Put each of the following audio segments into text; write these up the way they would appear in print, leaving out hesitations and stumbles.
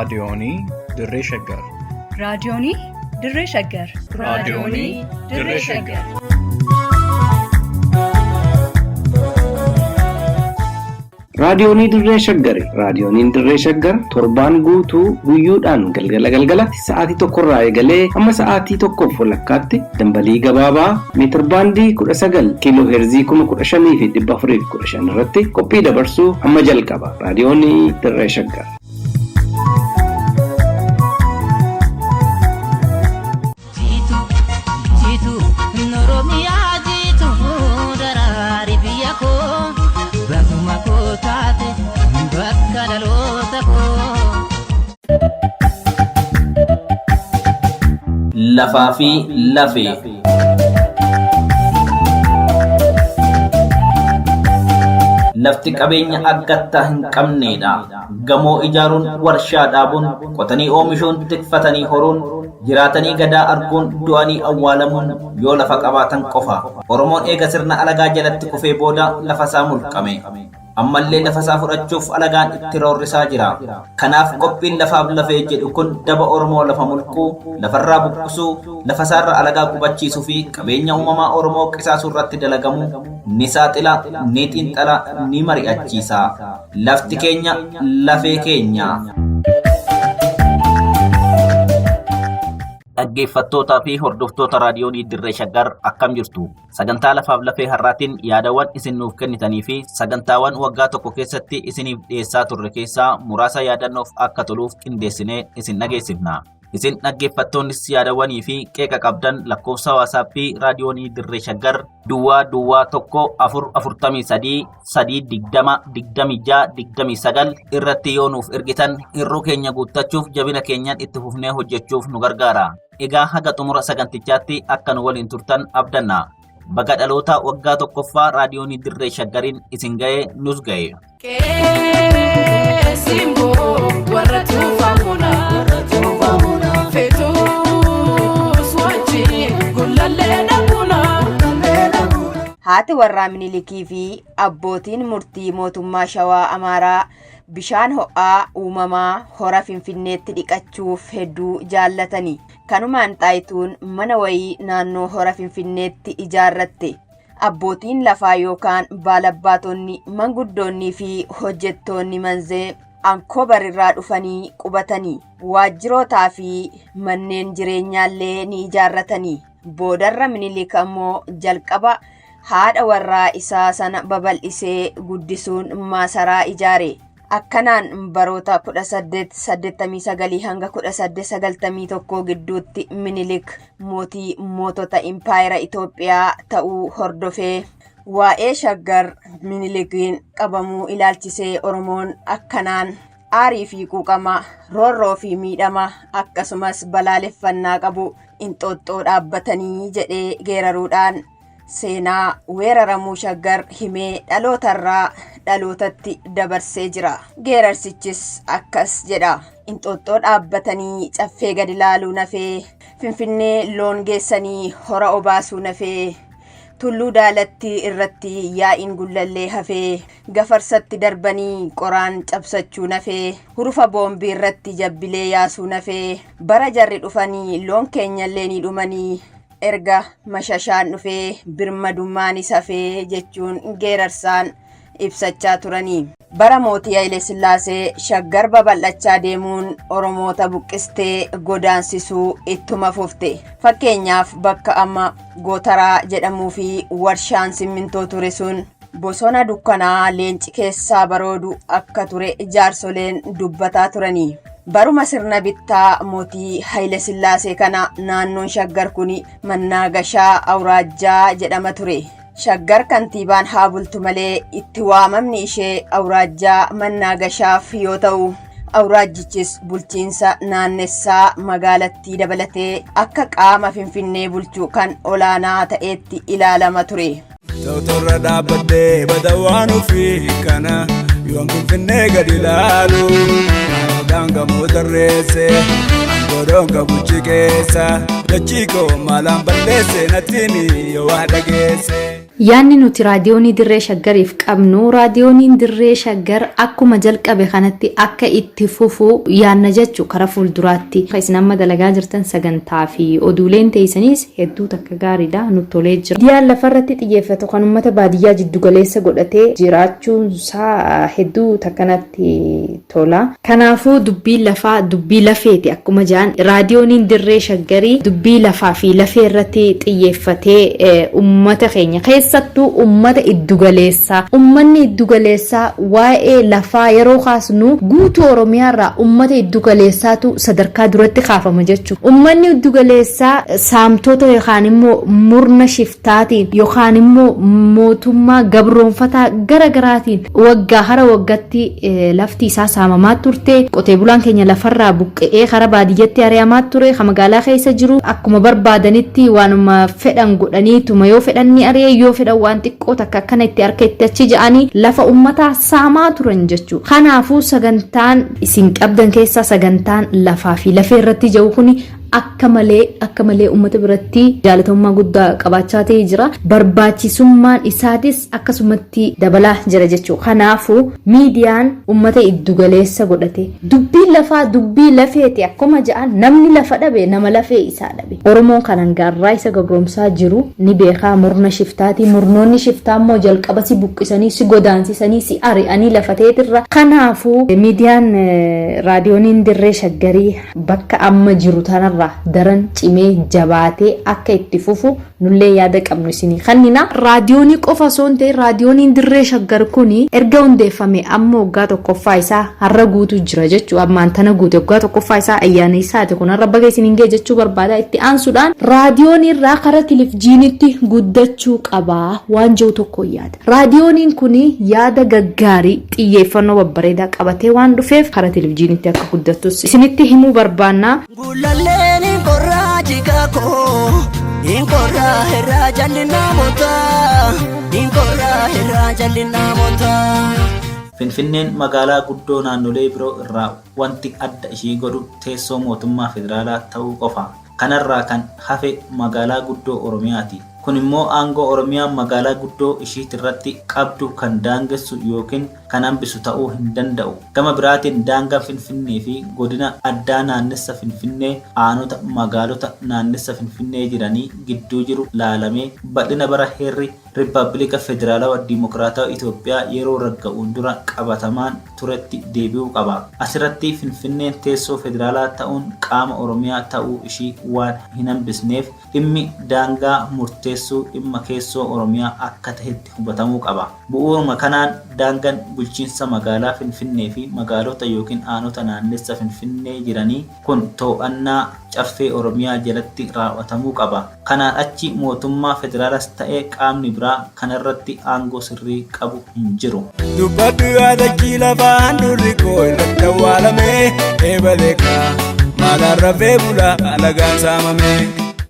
raadiyoonii Dirree Shaggar. raadiyoonii Dirree Shaggar. raadiyoonii Dirree Shaggar. raadiyoonii Dirree Shaggar. raadiyooniin Dirree Shaggar torbaan guutuu guyyoodhaan galgalatti sa'aatii tokkorraa eegalee hamma sa'aatii tokkoof walakkaatti dambalii gabaabaa meetir baandii 19 kiiloo heerzii 15,415 irratti qophii dabarsuu amma jalqaba. raadiyoonii Dirree Shaggar. Lafaa fi lafee. Lafti qabeenya aggattaa hin qabneedha. Gamoo ijaaruun, warshaa dhaabuun, qotanii oomishuun, tikfatanii horuun, jiraatanii gadaa arguun, du'anii awwaalamuun yoo lafa qabaatan qofa. Oromoon eega sirna alagaa jalatti kufee booda lafa isaa mulqame. Ammallee lafa isaa fudhachuuf alagaan itti roorrisaa jira. Kanaaf qophiin lafaaf lafee jedhu kun daba Oromoo lafa mulquu, lafarraa buqqisuu, lafa isaarra alagaa qubachiisuu fi qabeenya uumamaa Oromoo qisaasuu irratti dalagamu ni saaxila, ni xiinxala, ni mari'achiisa. Lafti keenya lafee keenya. Dhaggeeffattootaa fi hordoftoota raadiyoonii Dirree Shaggar akkam jirtu? Sagantaa lafaaf lafee har'aatiin yaadawwan isin nuuf kennitanii fi sagantaawwan waggaa tokko keessatti isiniif dhiyeessaa turre keessaa muraasa yaadannoof akka toluuf qindeessinee isin dhageessifna. Isin dhaggeeffattoonnis yaadawwanii fi qeeqa qabdan lakkoofsa waatsaappii raadiyoonii Dirree Shaggar duwwaa 1 320 irratti yoo nuuf ergitan hirruu keenya guuttachuuf jabina keenyan itti fufnee hojjechuuf nu gargaara. Egaa haga xumura sagantichaatti akka nu waliin turtan abdanna. Baga dhaloota waggaa tokkoffaa raadiyoonii Dirree Shaggariin isin ga'ee nus ga'e. Haati warraa Minilikii fi abbootiin murtii mootummaa Shawaa Amaaraa bishaan ho'aa uumamaa hora Finfinneetti dhiqachuuf hedduu jaallatanii. Kanumaan Xaayituun mana wayii naannoo hora Finfinneetti ijaarratte. Abbootiin lafaa yookaan baalabbaatonni, manguddoonnii fi hojjettoonni manzee Ankoobar irraa dhufanii qubatanii. Waajjirootaa fi manneen jireenyaallee ni ijaarratanii. Boodarra Minilik ammoo jalqaba haadha warraa isaa sana babal'isee guddisuun maasaraa ijaare. Akkanaan baroota 1889 hanga 1891 gidduutti Minilik mootii mootota impaayera Itoophiyaa ta'uu hordofee waa'ee Shaggar Minilikiin qabamuu ilaalchisee Oromoon akkanaan aarii fi quuqama, roorroo fi miidhama akkasumas balaaleffannaa qabu Inxooxxoo dhaabbatanii jedhee geeraruudhaan seenaa weeraramuu Shaggar himee dhalootarraa dhalootatti dabarsee jira. Geerarsichis akkas jedha. Inxooxxoo dhaabbatanii caffee gadi laaluu nafee, Finfinnee loon geessanii hora obaasuu nafee, tulluu daalatti irratti yaa'iin gullallee hafee, gafarsatti darbanii qoraan cabsachuu nafee, hurufa boombii irratti jabbilee yaasuu nafee, bara jarri dhufanii loon keenyallee ni dhumanii, erga mashashaan dhufee birmadummaanis hafee jechuun geerarsaan ibsachaa turanii. Bara mootii Hayilee Sillaasee Shaggar babal'achaa deemuun Oromoota buqqistee godaansisuu ittuma fufte. Fakkeenyaaf bakka amma Gootaraa jedhamuu fi warshaan simmintoo ture sun bosona dukkanaa leenci keessaa baroodu akka ture jaarsoleen dubbataa turanii. Baruma sirna bittaa mootii Hayilee Sillaasee kana naannoon Shaggar kuni Mannaagashaa Awraajjaa jedhama ture. Shaggar kantiibaan haa bultu malee itti waamamni ishee Awraajjaa Mannaagashaaf yoo ta'u, Awraajjichis bulchiinsa naannessaa magaalattii dabalatee akka qaama Finfinnee bulchuu kan olaanaa ta'eetti ilaalama ture. Tautorra dhaabbadhee badawaan ofii kana yoon Finfinnee gadi ilaalu gamoo tarreesse godonga buchi keessa dachii koo maalaan balleesse natti yoo waa dhageesse. Yaanni nuti raadiyoonii dirree shaggariif qabnu raadiyooniin dirree shaggar akkuma jalqabe kanatti akka itti fufu yaanna jechuu karaa fuulduraatti. Isin amma dalagaa jirtan sagantaa fi oduuleen teessanis hedduu takka gaariidha nutti tolee jira. Miidiyaan lafarratti xiyyeeffatu kan uummata baadiyyaa jiddu galeessa godhatee jiraachuun isaa hedduu takkanatti tola. Kanaafuu dubbii lafaa dubbii lafeeti akkuma jedhan raadiyooniin dirree shaggarii dubbii lafaa fi lafee irratti xiyyeeffatee uummata keenya keessattuu uummata iddugaleessaa. Uummanni iddugaleessaa waa'ee lafaa yeroo kaasnu guutuu Oromiyaarraa uummata iddugaleessaatu sadarkaa duratti kaafama jechuudha. Uummanni iddugaleessaa saamtota yookaan immoo murna shiftaatiin yookaan immoo mootummaa gabroonfataa garaagaraatiin waggaa hara waggaatti lafti isaa saamamaa turte. Qotee bulaan keenya lafarraa buqqa'ee karaa baadiyyaatti ari'amaa ture. Kan magaalaa keessa jiru akkuma barbaadanitti waanuma fedhan godhaniituma yoo fedhan ni ari'e yoo fedhan waan xiqqoo takka akkana itti harka itti achi jedhanii lafa uummataa saamaa turan jechuudha. Kanaafuu sagantaan isin qabdan keessaa sagantaan lafaa fi lafee irratti jiru kuni akka malee uummata biratti jaalatamummaa guddaa qabaachaa ta'ee jira. Barbaachisummaan isaatis akkasumatti dabalaa jira jechuudha. Kanaafuu miidiyaan uummata iddugaleessa godhate dubbii lafaa dubbii lafeeti akkuma jedhan namni lafa dhabe nama lafee isaa dhabe. Oromoon kanan gaarraa isa gabroomsaa jiru ni beekaa murna shiftaati. Murnoonni shiftaa immoo jalqaba si buqqisanii si godaansisanii si ari'anii lafa ta'eetirra. Kanaafuu miidiyaan raadiyooniin dirree shaggarii bakka amma jiru tanarra daran cimee jabaatee akka itti fufu nullee yaada qabnu isinii kannina. Raadiyoonii qofa osoo hin ta'in raadiyooniin dirree shaggar kuni erga hundeeffame amma waggaa tokkoffaa isaa har'a guutu jira jechuudha. Ammaan tana guute waggaa tokkoffaa isaa ayyaana isaati kun har'a baga isin hin gee jechuu barbaada. Itti aansuudhaan raadiyoon irraa karaa televizyiinitti guddachuu qabaa waan jiru tokko yaada. Raadiyooniin kuni yaada gaggaarii xiyyeeffannoo babbareedaa qabatee waan dhufeef karaa televizyiinitti akka guddattus isinitti himuu barbaanna. Inkorra irraa jallinaa moota. Finfinneen magaalaa guddoo naannolee biroo irraa wanti adda ishii godhu teessoo mootummaa federaalaa ta'uu qofa. Kanarraa kan hafe magaalaa guddoo Oromiyaati. Kun immoo aangoo Oromiyaan magaalaa guddoo ishiit irratti qabdu kan daangessu yookiin kan hambisu ta'uu hin danda'u. Gama biraatiin daangaa Finfinnee fi godina addaa naannessa Finfinnee aanota magaalota naannessa Finfinnee jiranii gidduu jiru laalamee bal'ina bara heerri Rippaabilika Federaalawaa Dimokiraatawaa Itoophiyaa yeroo ragga'uun dura qabatamaan turetti deebi'uu qaba. Asirratti Finfinneen teessoo federaalaa ta'uun qaama Oromiyaa ta'uu ishii waan hin hambisneef dhimmi daangaa murteessuu dhimma keessoo Oromiyaa akka ta'etti hubatamuu qaba. Bu'uuruma kanaan daangaan bulchiinsa magaalaa Finfinnee fi magaalota yookiin aanota naannessa Finfinnee jiranii kun to'annaa caffee Oromiyaa jalatti raawwatamuu qaba. Kanaan achi mootummaa federaalas ta'ee qaamni biraa kanarratti aangoo sirrii qabu hin jiru. Dubbaddu yaada lafaan durri koo irratti awwaalamee eebaleekaa maalaan rafee bulaa alagaan saamamee.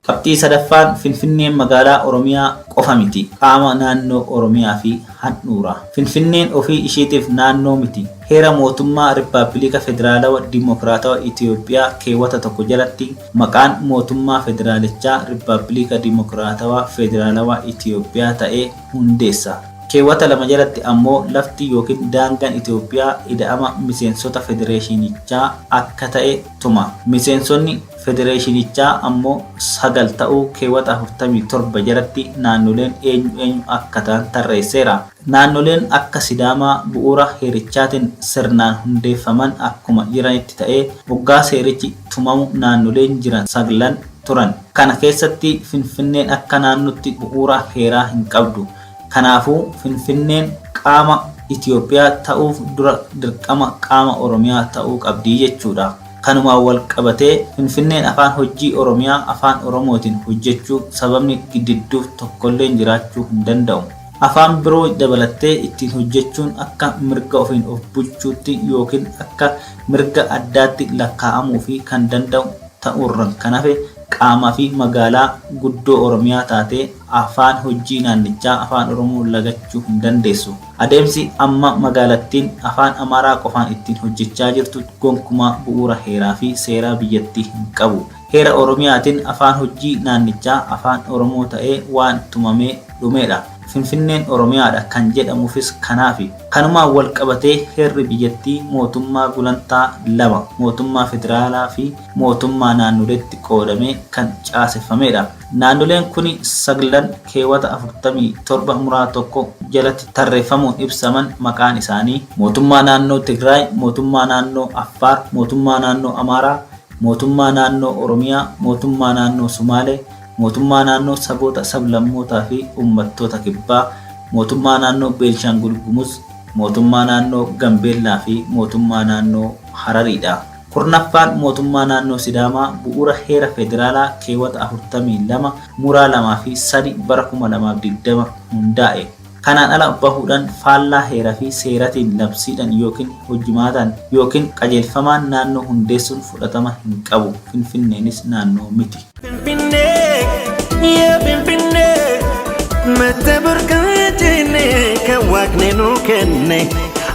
Qabxii sadaffaan Finfinneen magaalaa Oromiyaa qofa miti. Qaama naannoo Oromiyaa fi handhuura. Finfinneen ofii isheetiif naannoo miti. Heera mootummaa Rippaabilika Federaalawaa Dimokiraatawaa Itoophiyaa keewwata tokko jalatti maqaan mootummaa federaalichaa Rippaabilika Dimokiraatawaa Federaalawaa Itoophiyaa ta'ee hundeessa. Keewwata lama jalatti ammoo lafti yookiin daangaan Itoophiyaa ida'ama miseensota federeeshinichaa akka ta'e tuma. Miseensonni federeeshinichaa ammoo 9 ta'uu keewwata 47 jalatti naannoleen eenyu akka ta'an tarreesseera. Naannoleen akka Sidaamaa bu'uura heerichaatiin sirnaan hundeeffaman akkuma jiranitti ta'ee waggaa seerichi tumamu naannoleen jiran 9 turan. Kana keessatti Finfinneen akka naannootti bu'uura heeraa hin qabdu. Kanaafuu Finfinneen qaama Itoophiyaa ta'uuf dura dirqama qaama Oromiyaa ta'uu qabdi jechuudha. Kanumaan wal qabatee Finfinneen afaan hojii Oromiyaa afaan Oromootiin hojjechuu sababni gidduuf tokkollee jiraachuu hin danda'u. Afaan biroo dabalattee ittiin hojjechuun akka mirga ofiin of bulchuutti yookiin akka mirga addaatti lakkaa'amuu fi kan danda'u ta'uurraan kan hafe qaamaa fi magaalaa guddoo Oromiyaa taatee afaan hojii naannichaa afaan Oromoo lagachuu hin dandeessu. Adeemsi amma magaalattiin afaan Amaaraa qofaan ittiin hojjechaa jirtu gonkumaa bu'uura heeraa fi seeraa biyyattii hin qabu. Heera Oromiyaatiin afaan hojii naannichaa afaan Oromoo ta'ee waan tumamee dhumeedha. Finfinneen Oromiyaadha kan jedhamuufis kanaafi. Kanumaan wal qabatee heerri biyyattii mootummaa gulantaa lama mootummaa federaalaa fi mootummaa naannoleetti qoodamee kan caaseffamedha. Naannoleen kun saglan keewwata 47 muraa tokko jalatti tarreeffamuun ibsaman maqaan isaanii mootummaa naannoo Tigraay, mootummaa naannoo Affaar, mootummaa naannoo Amaaraa, mootummaa naannoo Oromiyaa, mootummaa naannoo Sumaalee, mootummaa naannoo saboota sablammootaa fi uummattoota kibbaa, mootummaa naannoo Beelshaangul Gumuz, mootummaa naannoo Gambeellaa fi mootummaa naannoo Harariidha. Kurnaffaan mootummaa naannoo Sidaamaa bu'uura heera federaalaa keewwata 42 muraa 2 fi 3 bara 2020 hundaa'e. Kanaan ala bahuudhaan faallaa heeraa fi seeratiin labsiidhaan yookiin hojimaataan yookiin qajeelfamaan naannoo hundeessuun fudhatama hin qabu. Finfinneenis naannoo miti. Mata berkajine kan wakne nu kenne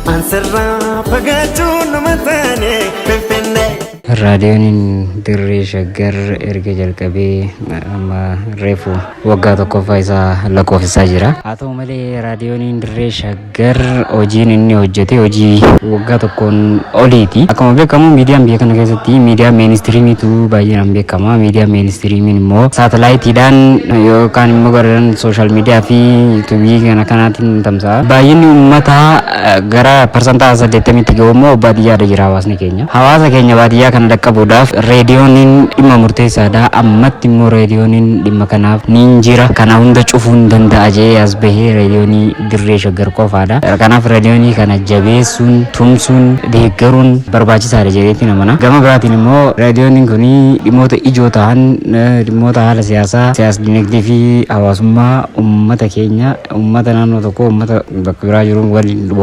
ansarra pagachuun matane Finfinne. Raadiyooniin dirree shaggar erga jalqabee amma reefu waggaa tokkoffaa isaa lakkoofsisaa jira. Haa ta'u malee raadiyooniin dirree shaggar hojiin inni hojjete hojii waggaa tokkoon oliiti. Akkuma beekamu miidiyaan biyya kana keessatti miidiyaa meeniistiriimiitu baay'inaan beekama. Miidiyaa meeniistiriimiin immoo saatalaayitiidhaan yookaan immoo garaan sooshaal miidiyaa fi yuutuubii kana kanaatiin tamsa'a. Baay'inni uummataa gara parsantaa 80tti gahu immoo baadiyyaadha jira hawaasni keenya. Hawaasa keenya baadiyyaa kana dhaqqabuudhaaf reediyooniin dhimma murteessaadha. Ammatti immoo reediyooniin dhimma kanaaf niin jira. Kana hunda cufuun danda'a jee as bahee reediyoonii dirree shaggar qofaadha. Kanaaf reediyoonii kana jabeessuun tumsuun deeggaruun barbaachisaadha jedheetti namana. Gama biraatiin immoo reediyooniin kun dhimmoota ijoo ta'an dhimmoota haala siyaasaa, siyaas dinagdee fi hawaasummaa uummata keenya uummata naannoo tokko uummata bakka biraa jiru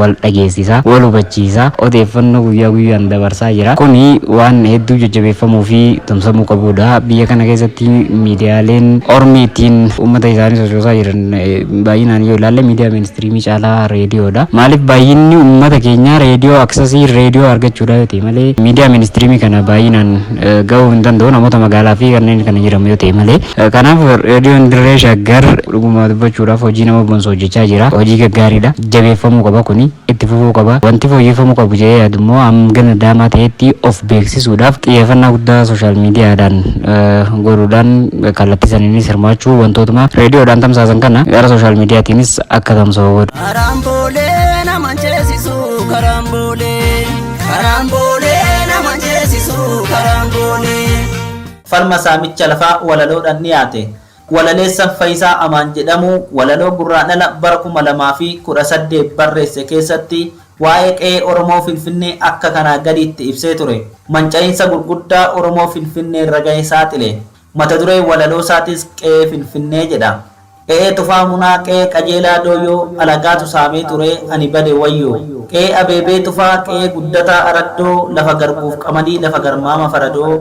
wal dhageessisa, wal hubachiisa, odeeffannoo guyyaa guyyaan dabarsaa jira. Kuni waan hedduu jajjabeeffamuu fi tumsamuu qabudha. Biyya kana keessatti miidiyaaleen ormiitiin uummata isaanii sochoosaa jiran baay'inaan yoo ilaalle miidiyaa meeniistiriimii caalaa reediyoodha. Maaliif baay'inni uummata keenya reediyoo aksasii reediyoo argachuudha yoo ta'e malee miidiyaa meeniistiriimii kana baay'inaan gahuu hin danda'u namoota magaalaa fi kanneen kana jiran yoo ta'e malee. Kanaaf reediyoon dirree shaggar dhuguma dubbachuudhaaf hojii nama boonsu hojjechaa jira. Hojii gaggaariidha. Jabeeffamuu qaba kuni itti fufuu qaba. Wanti fooyyeffamuu qabu jedhee yaadu immoo hanga danda'amaa ta'etti of beeksisuudhaaf xiyyeeffannaa guddaa sooshaal miidiyaadhaan godhuudhaan kallattii saniinis hirmaachuu wantootuma reediyoodhaan tamsaasan kana gara sooshaal miidiyaatiinis akka tamsa'u godhu. Karambolee nama jeesisu karambolee nama jeesisu karambolee. Falma saamicha lafaa walaloodhaan dhiyaate. Walaleessan Faayisaa Amaan jedhamu walaloo gurraandhala bara 2018 barreesse keessatti waa'ee qe'ee Oromoo Finfinnee akka kanaa gadiitti ibsee ture. Manca'iinsa gurguddaa Oromoo Finfinnee irra ga'e saaxile. Mata duree walaloo isaatis qe'ee Finfinnee jedha. Qe'ee tufaa munaa qe'ee qajeelaa dooyyoo alagaatu saamee ture ani bade wayyoo. Qe'ee abeebee tufaa qe'ee guddataa araddoo lafa garbuuf qamadii lafa garmaama faradoo.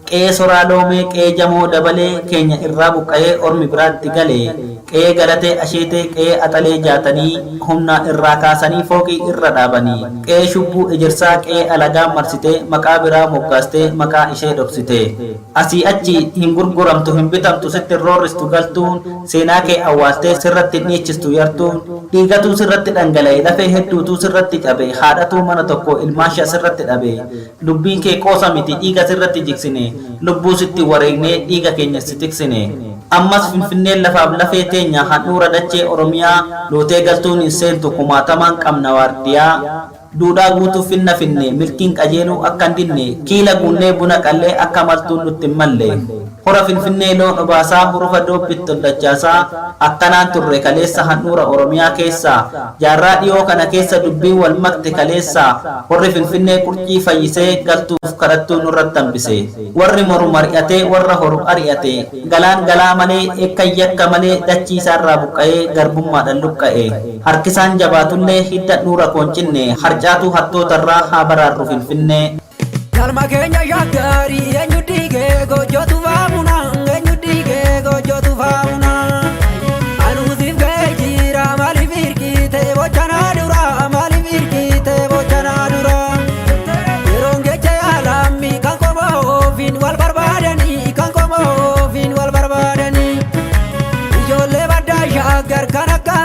Qe'ee soraa loomee qe'ee jamoo dabalee keenya irraa buqqa'ee ormi biraatti galee. Qe'ee galatee asheetee qe'ee axalee jaatanii humna irraa kaasanii fooqii irra dhaabanii. Qe'ee shubbuu ejersaa qe'ee alagaa marsitee maqaa biraa moggaastee maqaa ishee dhoksitee. Asii achi hin gurguramtu hin bitamtu sitti roorristu galtuun seenaa kee awwaaltee sirratti dhiichistu yartuun dhiigatuu sirratti dhangala'e lafee hedduutuu sirratti cabe haadhatuu mana tokko ilmaasha sirratti dhabe dubbiin kee qoosa miti dhiiga sirratti jiksine lubbuu sitti wareegnee dhiiga keenya si tiksine. Ammas Finfinneen lafaaf lafee teenya handhuura dachee Oromiyaa lootee galtuun hin seentu kumaatamaan qabna waardiyaa. Duudhaa guutuu finna finne milkiin qajeeluu akka hin dinne kiila guunnee buna qallee akka maltuun nutti hin malle. Hora Finfinnee loon obaasaa hurufa doobbitti dachaasaa akkanaan turre kaleessa handhuura Oromiyaa keessaa jaarraa dhiyoo kana keessa dubbiin wal makte kaleessaa warri Finfinnee qurcii fayyisee galtuuf kadhattuu nurratti hambise. Warri moru mari'atee warra horu ari'ate galaan galaa malee ekkan yakka malee dachiisaarraa buqqa'ee garbummaadhaan luqqa'e. Harkisaan jabaatullee hidda dhuura kooncinne harcaatu hattootarraa haa baraarru Finfinnee. Kalma keenya yaggaarii eenyu dhiigee gojjootu faamuna eenyu dhiigee gojjootu faamuna. Anuutiif ga'ee jira maaliif hirkitee bochanaa dura maaliif hirkitee bochanaa dura. Yeroon geecha yaalammi kan qomoo ofiin wal barbaadanii kan qomoo ofiin wal barbaadanii. Ijoollee baddaa shaggar kan akka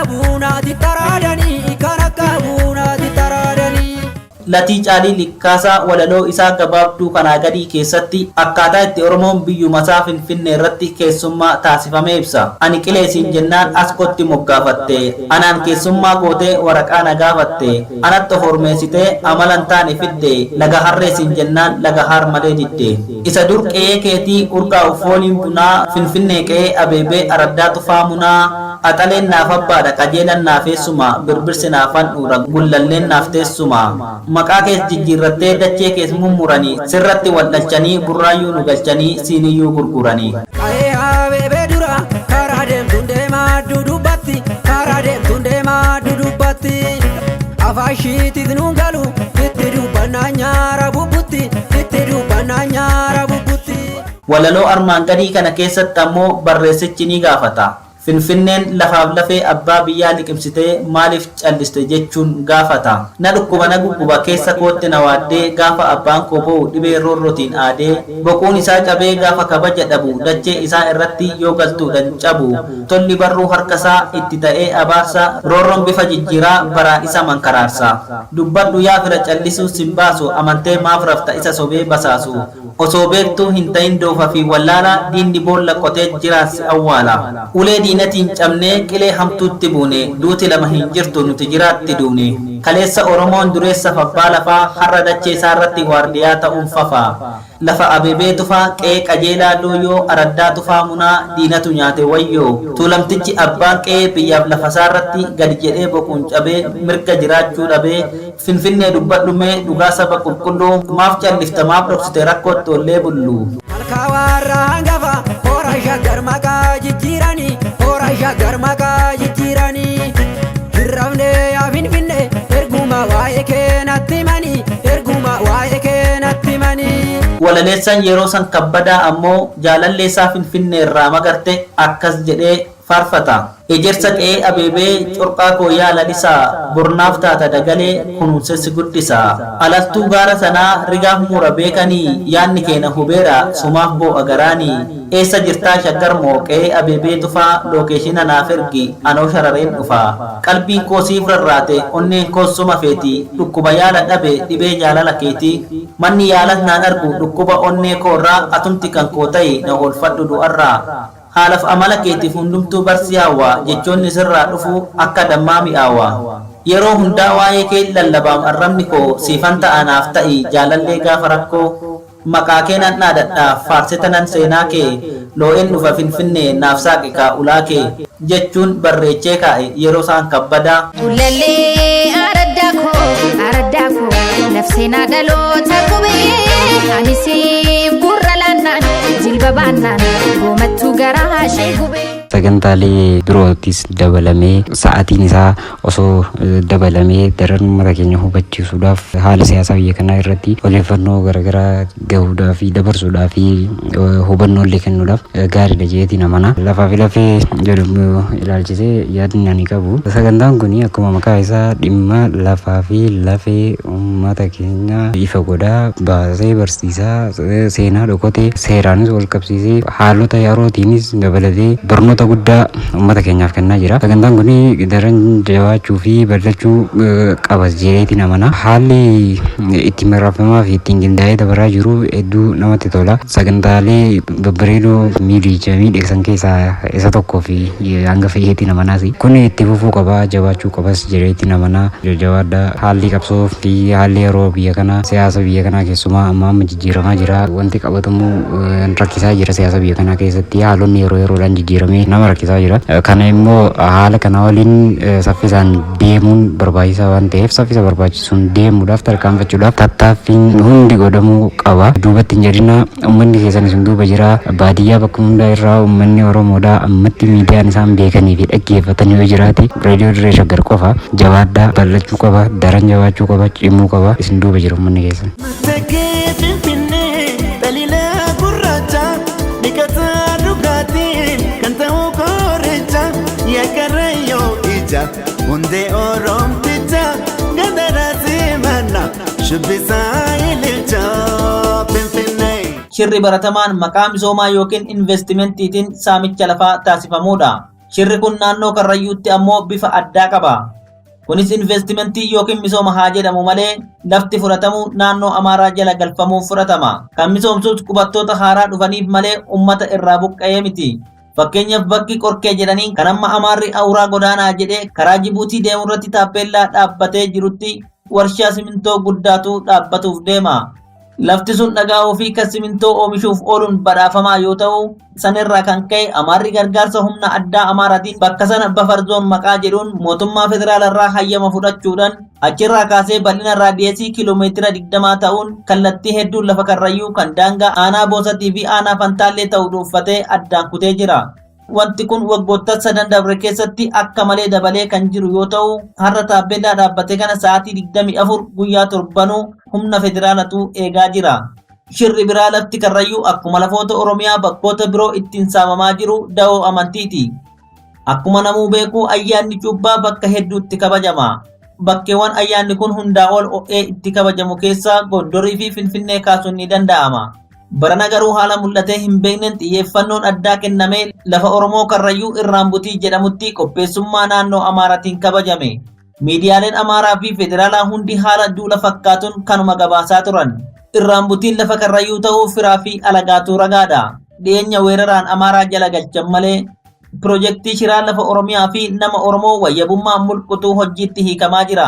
Latii Caalii Likkaasaa walaloo isaa gabaabduu kanaa gadii keessatti akkaataa itti Oromoon biyyumasaa Finfinnee irratti keessummaa taasifamee ibsa. Ani qileesiin jennaan as kotti moggaafatte, anaan keessummaa gootee waraqaa na gaafatte, anatti of hormeessitee amalan taane fidde, laga harreesiin jennaan laga har malee didde. Isa dur qe'ee keetii urgaa uffooliin bunaa Finfinnee qe'ee abeebee araddaa tufaa munaa. Axaleen naaf abbaadha qajeelan naafeessuma birbirsi naafan dhuura gullalleen naaf teessuma. Maqaa kees jijjiirrattee dachee kees mummuranii sirratti waldhalchanii burraayyuu nu galchanii siiniyyuu gurguranii. Qa'ee abeebee dura karaa deemtuun deemaa dudubbatti karaa deemtuun deemaa dudubbatti afaashiitis nuun galu itti dubbannaa nyaara bubbutti itti dubbannaa nyaara bubbutti. Walaloo armaan gadii kana keessatti ammoo barreessichi ni gaafata. Finfinneen lafaaf lafee abbaa biyyaa liqimsitee maaliif calliste jechuun gaafata. Na dhukkuba na gugguba keessa kootti na waaddee gaafa abbaan koo boo'u dhibee roorrotiin aadee boquun isaa cabee gaafa kabaja dhabu dachee isaa irratti yoo galtuudhaan cabu tolli barruu harkasaa itti ta'ee abaarsa roorroon bifa jijjiiraa baraa isa mankaraarsa. Dubbadhu yaa fira callisuu sin baasu amantee maaf rafta isa sobee basaasu. Osoo beektuu hin ta'in doofa fi wallaala diinni boolla qotee jiraas awwaala. Ulee diinatiin cabnee qilee hamtuutti buune duuti lama hin jirtu nuti jiraatti duune. Kaleessa Oromoon dureessa fabbaa lafaa har'a dachee isaarratti waardiyaa ta'uun fafaa. Lafa abeebee tufaa qe'ee qajeelaa dooyoo araddaa tufaa munaa diinatu nyaate wayyoo. Tuulamtichi abbaan qe'ee biyyaaf lafa isaarratti gadi jedhee boquun cabee mirga jiraachuu dhabee Finfinnee dubbadhumee dhugaa saba qulqulluu maaf callifta maaf dhoksite rakkootti ollee bullu. Malkaa warraa hangafa hoora shaggar maqaa jijjiiranii hoora shaggar maqaa jijjiiranii hirrafnee yaa Finfinnee erguma waa'ee keenatti manii erguma waa'ee keenatti manii. Walaleessaan yeroo san kabbadaa ammoo jaalalleessaa Finfinnee irraa magarte akkas jedhee faarfata. Ejersa qe'ee abeebee corqaa koo yaa lalisaa bornaaf taata dagalee kunuunsessi guddisaa. Alaltuu gaara sanaa rigaaf mura beekanii yaanni keenya hubeera sumaaf boo'a garaanii. Eessa jirtaa shaggar moo qe'ee abeebee tufaa lookeeshina naaf ergi anoo sharareen dhufaa. Qalbiin koo siif rarraate onneen koos suma feeti dhukkuba yaala dhabe dhibee jaalala keetii. Manni yaalas naan argu dhukkuba onnee koorraa atumti kan koo ta'e na oolfadhu du'arraa. Haalaf amala keetiif hundumtuu barsi hawaa jechoonni sirraa dhufu akka dammaa mi'aawaa. Yeroo hundaa waa'ee kee lallabaam arrabni koo siifan ta'anaaf ta'i jaalallee gaafa rakkoo. Maqaa kee nan dhaadadhaaf faarsitanan seenaa kee loo'een dhufa Finfinnee naaf saaqikaa ulaa kee jechuun barreechee kaa'e yeroo isaan kabbadaa. Ulallee araddaa koo nafseenaa dhaloota qubee anisiif gurra laannaan jilba baannaan goomattuu garaa ishee gubee. Sagantaalee birootis dabalamee sa'aatiin isaa osoo dabalamee daran uummata keenya hubachiisuudhaaf haala siyaasaa biyya kanaa irratti odeeffannoo garaagaraa gahuudhaa fi dabarsuudhaa fi hubannoolee kennuudhaaf gaariidha jeetiin amana. Lafaa fi lafee jedhamu ilaalchisee yaadni ani qabu. Sagantaan kun akkuma maqaa isaa dhimma lafaa fi lafee uummata keenya ifa godhaa baasee barsiisaa seenaa dhokatee seeraanis wal qabsiisee haalota yerootiinis dabalatee barnoota guddaa uummata keenyaaf kennaa jira. Sagantaan kun daran jabaachuu fi bal'achuu qaba jeetiin amana. Haalli itti marrafamaa fi ittiin qindaa'ee dabaraa jiru hedduu namatti tola. Sagantaalee babbareedoo miidhagsan keessaa isa tokkoo fi hanga fe'eetiin amanaas. Kun itti fufuu qaba jabaachuu qabas jeetiin amana. Jabaadha haalli qabsoo fi haalli yeroo biyya kanaa siyaasa biyya kanaa keessumaa amma jijjiiramaa jira. Wanti qabatamu rakkisaa jira siyaasa biyya kanaa keessatti haalonni yeroo yeroodhaan jijjiiramee nama rakkisaa jira. Kana immoo haala kana waliin saffisaan deemuun barbaachisaa waan ta'eef saffisa barbaachisuun deemuudhaaf tarkaanfachuudhaaf tattaaffiin hundi godhamuu qaba. Duubatti hin jedhina uummanni keessan isin duuba jira. Baadiyyaa bakka hundaa irraa uummanni Oromoodhaa ammatti miidiyaan isaan beekanii fi dhaggeeffatan yoo jiraate reediyoo dirree shaggar qofa jabaadhaa bal'achuu qaba daran jabaachuu qaba cimuu qaba isin duuba jira uummanni keessan. Hundee Oromticha gadara simana shubbisaa ililcha Finfinnee. Shirri baratamaan maqaa misoomaa yookiin investimentiitiin saamicha lafaa taasifamuudha. Shirri kun naannoo Karrayyuutti ammoo bifa addaa qaba. Kunis investimentii yookiin misooma haa jedhamu malee lafti fudhatamu naannoo Amaaraa jala galfamuuf fudhatama. Kan misoomsuus qubattoota haaraa dhufaniif malee uummata irraa buqqa'ee miti. Fakkeenyaaf bakki qorkee jedhanii kan amma Amaarri awuraa godaanaa jedhee karaa Jibuutii deemu irratti taappeellaa dhaabbatee jirutti warshaa simintoo guddaatu dhaabbatuuf deema. Lafti sun dhagaa ofii kan simintoo oomishuuf ooluun badhaafamaa yoo ta'u, sanirraa kan ka'e Amaarri gargaarsa humna addaa Amaaraatiin bakka sana bafarzoon maqaa jedhuun mootummaa federaalarraa hayyama fudhachuudhaan achirraa kaasee bal'ina raadiyeesii kiiloomeetira 20 ta'uun kallattii hedduun lafa karrayyuu kan daangaa aanaa Boosatii fi aanaa Fantaallee ta'uu dhuunfatee addaan kutee jira. Wanti kun waggoota 3 dabre keessatti akka malee dabalee kan jiru yoo ta'u, har'a taappeellaa dhaabbate kana sa'aatii 24 guyyaa torbanuu humna federaalatu eegaa jira. Shirri biraa lafti karrayyuu akkuma lafoota Oromiyaa bakkoota biroo ittiin saamamaa jiru da'oo amantiiti. Akkuma namuu beeku ayyaanni cuubbaa bakka hedduutti kabajama. Bakkeewwan ayyaanni kun hundaa ol o'ee itti kabajamu keessaa Gondorii fi Finfinnee kaasuun ni danda'ama. Barana garuu haala mul'atee hin beekneen xiyyeeffannoon addaa kennamee lafa Oromoo Karrayyuu Irraanbutii jedhamutti qopheessummaa naannoo Amaaraatiin kabajame. Miidiyaaleen Amaaraa fi Federaalaa hundi haala duula fakkaatuun kanuma gabaasaa turan. Irraanbutiin lafa Karrayyuu ta'uu firaa fi alagaatu ragaadha. Dhiyeenya weeraraan Amaaraa jala galchan malee pirojektii shiraa lafa Oromiyaa fi nama Oromoo wayyabummaa mulqutuu hojiitti hiikamaa jira.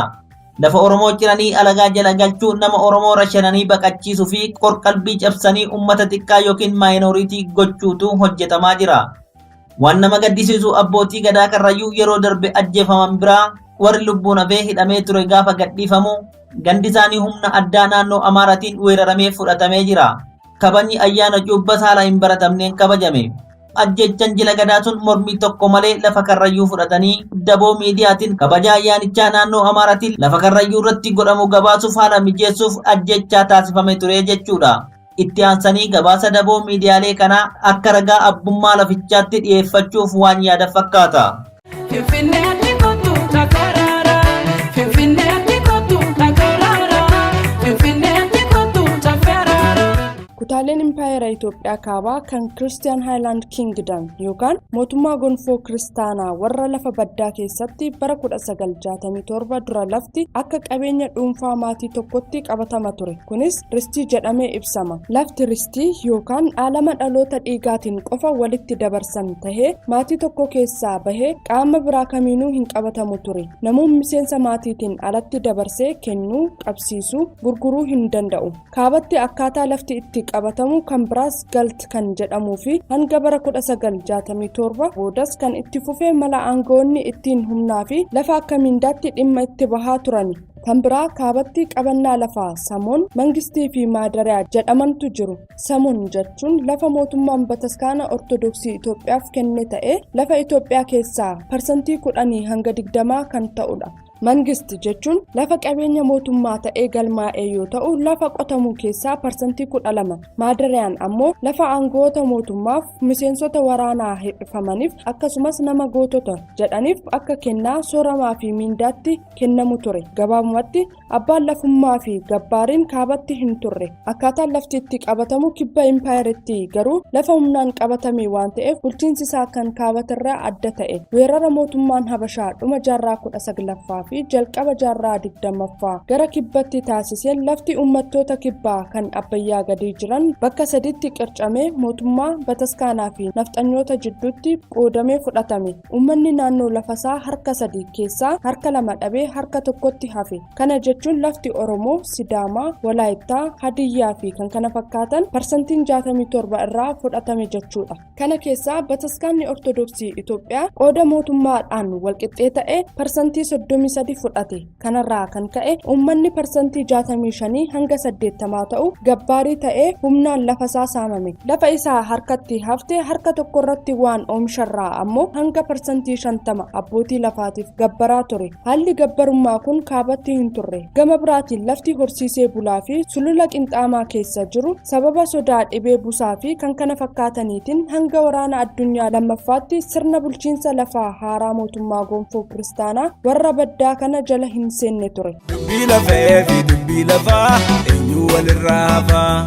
Lafa Oromoo ciranii alagaa jala galchuu nama Oromoo rashananii baqachiisuu fi qorqalbii cabsanii uummata xiqqaa yookiin maayinooriitii gochuutu hojjetamaa jira. Waan nama gaddisiisu abbootii gadaa Karrayyuu yeroo darbe ajjeefaman biraa warri lubbuun hafee hidhamee ture gaafa gadhiifamu gandi isaanii humna addaa naannoo Amaaraatiin weeraramee fudhatamee jira. Kabajni ayyaana cuubbaas haala hin baratamneen kabajame. Ajjechan jila gadaa sun mormii tokko malee lafa Karrayyuu fudhatanii daboo miidiyaatiin kabaja ayyaanichaa naannoo Amaaraatiin lafa Karrayyuu irratti godhamu gabaasuuf haala mijeessuuf ajjechaa taasifame ture jechuudha. Itti aansanii gabaasa daboo miidiyaalee kanaa akka ragaa abbummaa lafichaatti dhiyeeffachuuf waan yaada fakkaata. Kutaaleen Impaayera Itoophiyaa kaabaa kan Kiristiyaan Haayilaand Kingdom yookaan mootummaa gonfoo kiristaanaa warra lafa baddaa keessatti bara 1967 dura lafti akka qabeenya dhuunfaa maatii tokkotti qabatama ture. Kunis ristii jedhamee ibsama. Lafti ristii yookaan dhaalama dhaloota dhiigaatiin qofa walitti dabarsan tahee maatii tokko keessaa bahee qaama biraa kamiinuu hin qabatamu ture. Namoonni miseensa maatiitiin alatti dabarsee kennuu, qabsiisuu, gurguruu hin danda'u. Kaabatti akkaataa lafti itti qabatamu kan biraas galt kan jedhamuu fi hanga bara 1967 boodas kan itti fufee mala aangoonni ittiin humnaa fi lafa akka mindaatti dhimma itti bahaa turani. Kan biraa kaabatti qabannaa lafaa samoon mangistii fi maadariyaa jedhamantu jiru. Samoon jechuun lafa mootummaan bataskaana ortodoksii Itoophiyaaf kenne ta'ee lafa Itoophiyaa keessaa parsantii 10 hanga 20 kan ta'udha. Mangist jechuun lafa qabeenya mootummaa ta'ee galmaa'ee yoo ta'u lafa qotamu keessaa parsantii 12. Maadariyaan ammoo lafa aangoota mootummaaf miseensota waraanaa hir'ifamaniif akkasumas nama gootota jedhaniif akka kennaa sooramaa fi mindaatti kennamu ture. Gabaabumatti abbaan lafummaa fi gabbaariin kaabatti hin turre. Akkaataan lafti itti qabatamu kibba impaayeritti garuu lafa humnaan qabatame waan ta'eef bulchiinsi isaa kan kaabatirraa adda ta'e. Weerara mootummaan Habashaa dhuma jaarraa 19ffaa fi jalqaba jaarraa 20ffaa gara kibbatti taasiseen lafti uummattoota kibbaa kan Abbayyaa gadii jiran bakka sadiitti qircamee mootummaa bataskaanaa fi nafxanyoota jidduutti qoodamee fudhatame. Uummanni naannoo lafasaa harka 3 keessaa harka 2 dhabee harka tokkotti hafe. Kana jechuun lafti Oromoo, Sidaamaa, Walaayittaa, Hadiyyaa fi kan kana fakkaatan parsantiin 67 irraa fudhatame jechuudha. Kana keessaa bataskaanni ortodoksii Itoophiyaa qooda mootummaadhaan walqixxee ta'e parsantii 33 fudhate. Kanarraa kan ka'e uummanni parsantii 65 hanga 80 ta'u gabbaarii ta'ee humnaan lafasaa saamame. Lafa isaa harkatti haftee harka tokko irratti waan oomisharraa ammoo hanga parsantii 50 abbootii lafaatiif gabbaraa ture. Haalli gabbarummaa kun kaabatti hin turre. Gama biraatiin lafti horsiisee bulaa fi sulula qinxaamaa keessa jiru sababa sodaa dhibee busaa fi kan kana fakkaataniitiin hanga waraana addunyaa lammaffaatti sirna bulchiinsa lafaa haaraa mootummaa gonfoo kiristaanaa warra baddaa kana jala hin seenne ture. Dubbii lafee fi dubbii lafaa eenyu walirraa hafaa.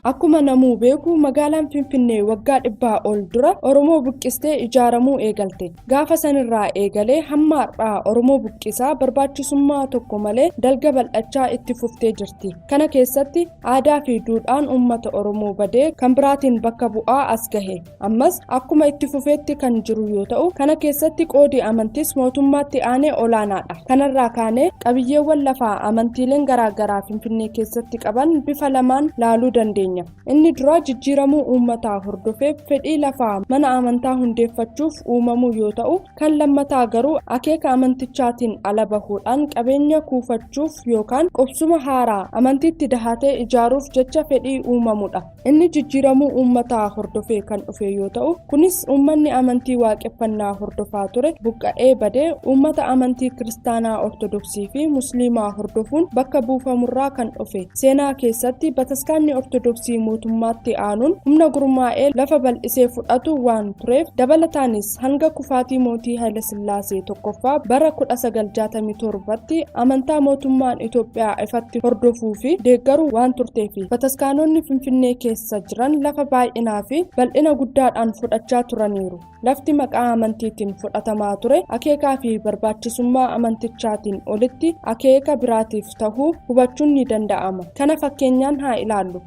Akkuma namuu beeku magaalaan Finfinnee waggaa 100 ol dura Oromoo buqqistee ijaaramuu eegalte. Gaafa sanirraa eegalee hamma har'aa Oromoo buqqisaa barbaachisummaa tokko malee dalga bal'achaa itti fuftee jirti. Kana keessatti aadaa fi duudhaan uummata Oromoo badee kan biraatiin bakka bu'aa as gahe. Ammas akkuma itti fufeetti kan jiru yoo ta'u, kana keessatti qoodi amantiis mootummaatti aanee olaanaadha. Kanarraa kaanee qabiyyeewwan lafaa amantiileen garaagaraa Finfinnee keessatti qaban bifa lamaan laaluu dandeenya. Inni dura jijjiiramuu uummataa hordofee fedhii lafaa mana amantaa hundeeffachuuf uumamuu yoo ta'u, kan lammataa garuu akeeka amantichaatiin ala bahuudhaan qabeenya kuufachuuf yookaan qubsuma haaraa amantiitti dahatee ijaaruuf jecha fedhii uumamudha. Inni jijjiiramuu uummataa hordofee kan dhufe yoo ta'u, kunis uummanni amantii waaqeffannaa hordofaa ture buqqa'ee badee uummata amantii kiristaanaa ortodoksii fi musliimaa hordofuun bakka buufamurraa kan dhufe. Seenaa keessatti bataskaanni ortodoksii mootummaatti aanuun humna gurmaa'ee lafa bal'isee fudhatu waan tureef, dabalataanis hanga kufaatii mootii Haile Sillaasee tokkoffaa bara 1967tti amantaa mootummaan Itoophiyaa ifatti hordofuu fi deeggaruu waan turteefi bataskaanonni Finfinnee keessa jiran lafa baay'inaa fi bal'ina guddaadhaan fudhachaa turaniiru. Lafti maqaa amantiitiin fudhatamaa ture akeekaa fi barbaachisummaa amantichaatiin olitti akeeka biraatiif tahuu hubachuun ni danda'ama. Kana fakkeenyaan haa ilaallu.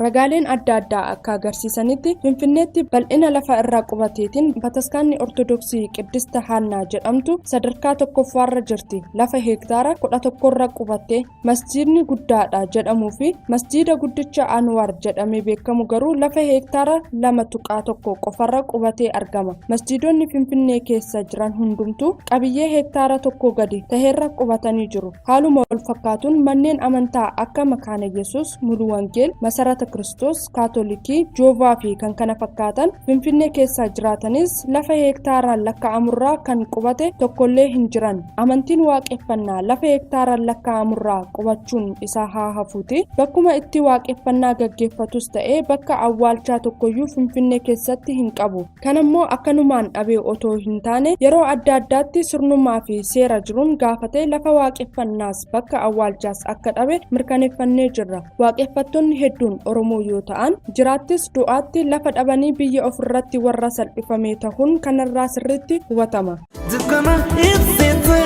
Ragaaleen adda addaa akka agarsiisanitti Finfinneetti bal'ina lafa irraa qubateetiin bataskaanni ortodoksii Qiddista Haannaa jedhamtu sadarkaa tokkoffaarra jirti. Lafa heektaara 11 irra qubattee masjiidni guddaadha jedhamuu fi masjiida guddicha Anwar jedhamee beekamu garuu lafa heektaara 2.1 qofarra qubatee argama. Masjiidonni Finfinnee keessa jiran hundumtuu qabiyyee heektaara 1 gadi taheerra qubatanii jiru. Haaluma wal fakkaatuun manneen amantaa akka Makaana Yesuus, Mulu Wangeel, Masarata Kiristoos, Kaatolikii, Joovaa fi kan kana fakkaatan Finfinnee keessa jiraatanis lafa heektaaraan lakkaa'amurraa kan qubate tokkollee hin jiran. Amantiin waaqeffannaa lafa heektaaraan lakkaa'amurraa qubachuun isaa haa hafuuti. Bakkuma itti waaqeffannaa gaggeeffatus ta'ee bakka awwaalchaa tokkoyyuu Finfinnee keessatti hin qabu. Kanammoo akkanumaan dhabee otoo hin taane yeroo adda addaatti sirnumaa fi seera jiruun gaafatee lafa waaqeffannaas bakka awwaalchaas akka dhabe mirkaneeffannee jirra. Waaqeffattoonni hedduun Oromoo yoo ta'an jiraattis du'aatti lafa dhabanii biyya ofirratti warra salphifame ta'uun kanarraa sirriitti hubatama. Dukkana ibsita